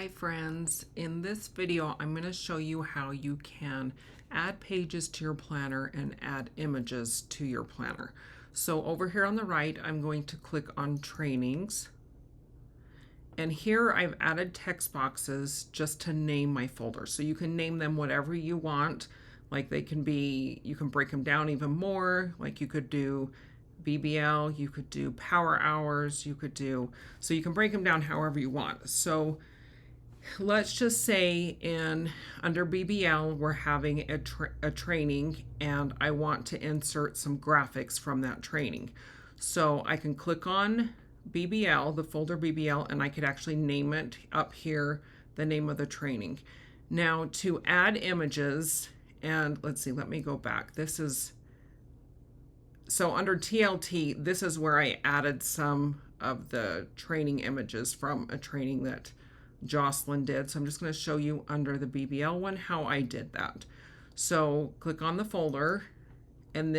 Hi friends, in this video I'm going to show you how you can add pages to your planner and add images to your planner. So over here on the right I'm going to click on trainings, and here I've added text boxes just to name my folders. So you can name them whatever you want, like they can be, you can break them down even more, like you could do BBL, you could do power hours, you could do, so you can break them down however you want. So let's just say under BBL we're having a training and I want to insert some graphics from that training. So I can click on BBL, the folder BBL, and I could actually name it up here, the name of the training. Now to add images, and let's see, let me go back. So under TLT, this is where I added some of the training images from a training that Jocelyn did. So I'm just going to show you under the BBL one how I did that. So click on the folder, and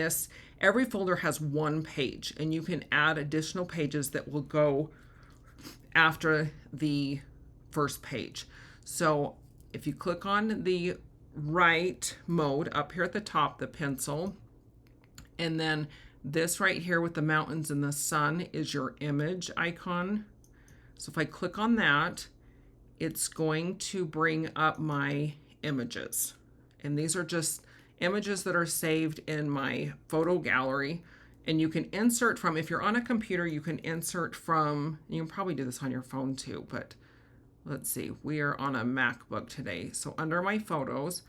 every folder has one page, and you can add additional pages that will go after the first page. So if you click on the right mode up here at the top, the pencil, and then this right here with the mountains and the sun is your image icon. So if I click on that, it's going to bring up my images. And these are just images that are saved in my photo gallery. And you can insert from, if you're on a computer, you can insert from, you can probably do this on your phone too, but let's see, we are on a MacBook today. So under my photos,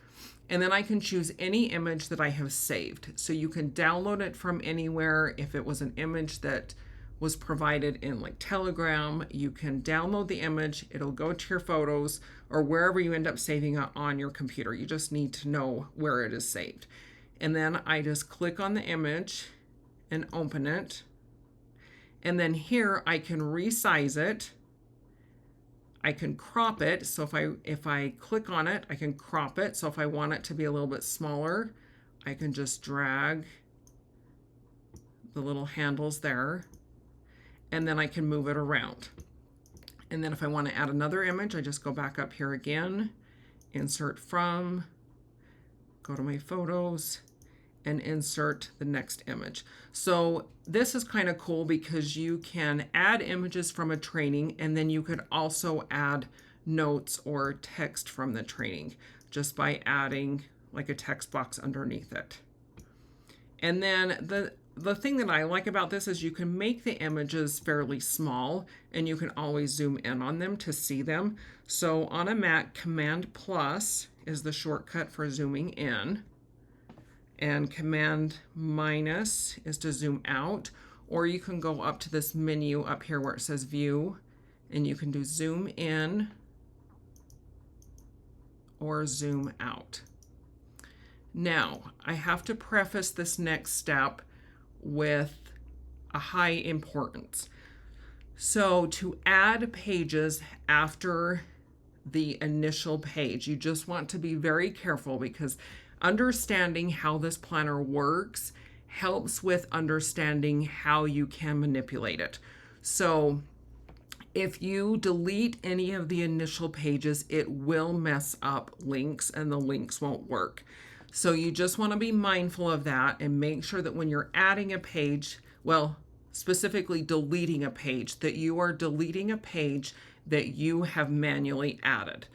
and then I can choose any image that I have saved. So you can download it from anywhere. If it was an image that was provided in like Telegram, you can download the image, it'll go to your photos or wherever you end up saving it on your computer. You just need to know where it is saved. And then I just click on the image and open it. And then here I can resize it. I can crop it. So if I click on it, I can crop it. So if I want it to be a little bit smaller, I can just drag the little handles there, and then I can move it around. And then if I want to add another image, I just go back up here again, insert from, go to my photos, and insert the next image. So this is kind of cool because you can add images from a training, and then you could also add notes or text from the training just by adding like a text box underneath it. And then the thing that I like about this is you can make the images fairly small, and you can always zoom in on them to see them. So on a Mac, Command plus is the shortcut for zooming in, and Command minus is to zoom out, or you can go up to this menu up here where it says view, and you can do zoom in or zoom out. Now, I have to preface this next step with a high importance. So to add pages after the initial page, you just want to be very careful, because understanding how this planner works helps with understanding how you can manipulate it. So if you delete any of the initial pages, it will mess up links and the links won't work. So you just want to be mindful of that and make sure that when you're adding a page, well, specifically deleting a page, that you are deleting a page that you have manually added.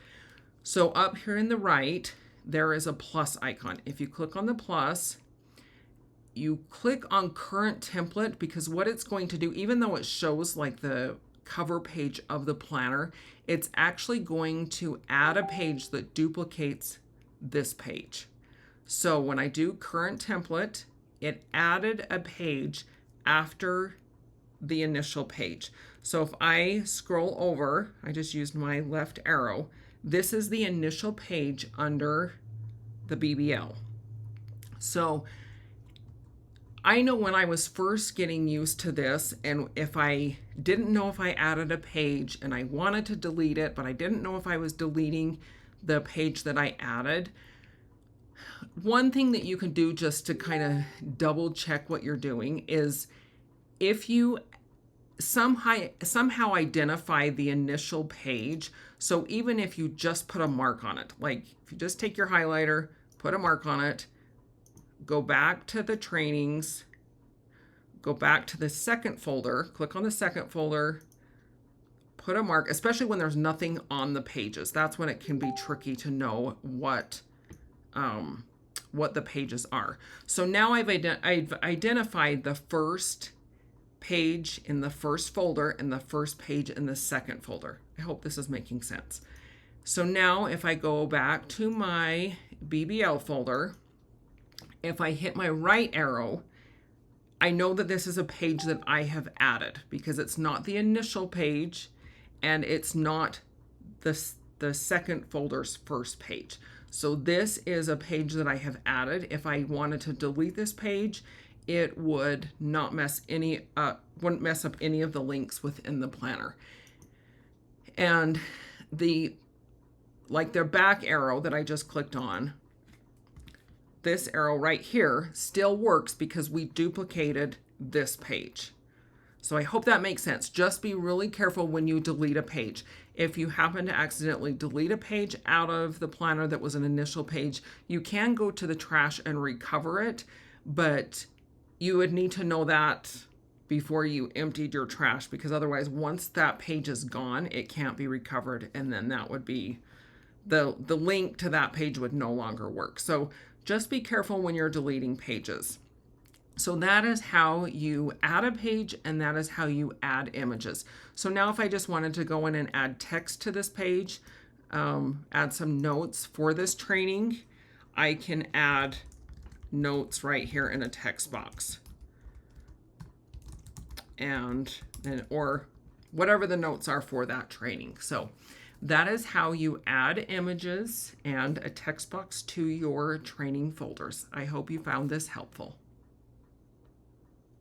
So up here in the right, there is a plus icon. If you click on the plus, you click on current template, because what it's going to do, even though it shows like the cover page of the planner, it's actually going to add a page that duplicates this page. So when I do current template, it added a page after the initial page. So if I scroll over, I just used my left arrow, this is the initial page under the BBL. So I know when I was first getting used to this, and if I didn't know if I added a page and I wanted to delete it, but I didn't know if I was deleting the page that I added, one thing that you can do just to kind of double check what you're doing is, if you somehow identify the initial page. So even if you just put a mark on it, like if you just take your highlighter, put a mark on it, go back to the trainings, go back to the second folder, click on the second folder, put a mark, especially when there's nothing on the pages. That's when it can be tricky to know what the pages are. So now I've identified the first page in the first folder and the first page in the second folder. I hope this is making sense. So now if I go back to my BBL folder, if I hit my right arrow, I know that this is a page that I have added because it's not the initial page and it's not the second folder's first page. So this is a page that I have added. If I wanted to delete this page, it would not wouldn't mess up any of the links within the planner. And the back arrow that I just clicked on, this arrow right here still works because we duplicated this page. So I hope that makes sense. Just be really careful when you delete a page. If you happen to accidentally delete a page out of the planner that was an initial page, you can go to the trash and recover it, but you would need to know that before you emptied your trash, because otherwise once that page is gone, it can't be recovered, and then that would be the link to that page would no longer work. So just be careful when you're deleting pages. So that is how you add a page, and that is how you add images. So now if I just wanted to go in and add text to this page, add some notes for this training, I can add notes right here in a text box. Or whatever the notes are for that training. So that is how you add images and a text box to your training folders. I hope you found this helpful.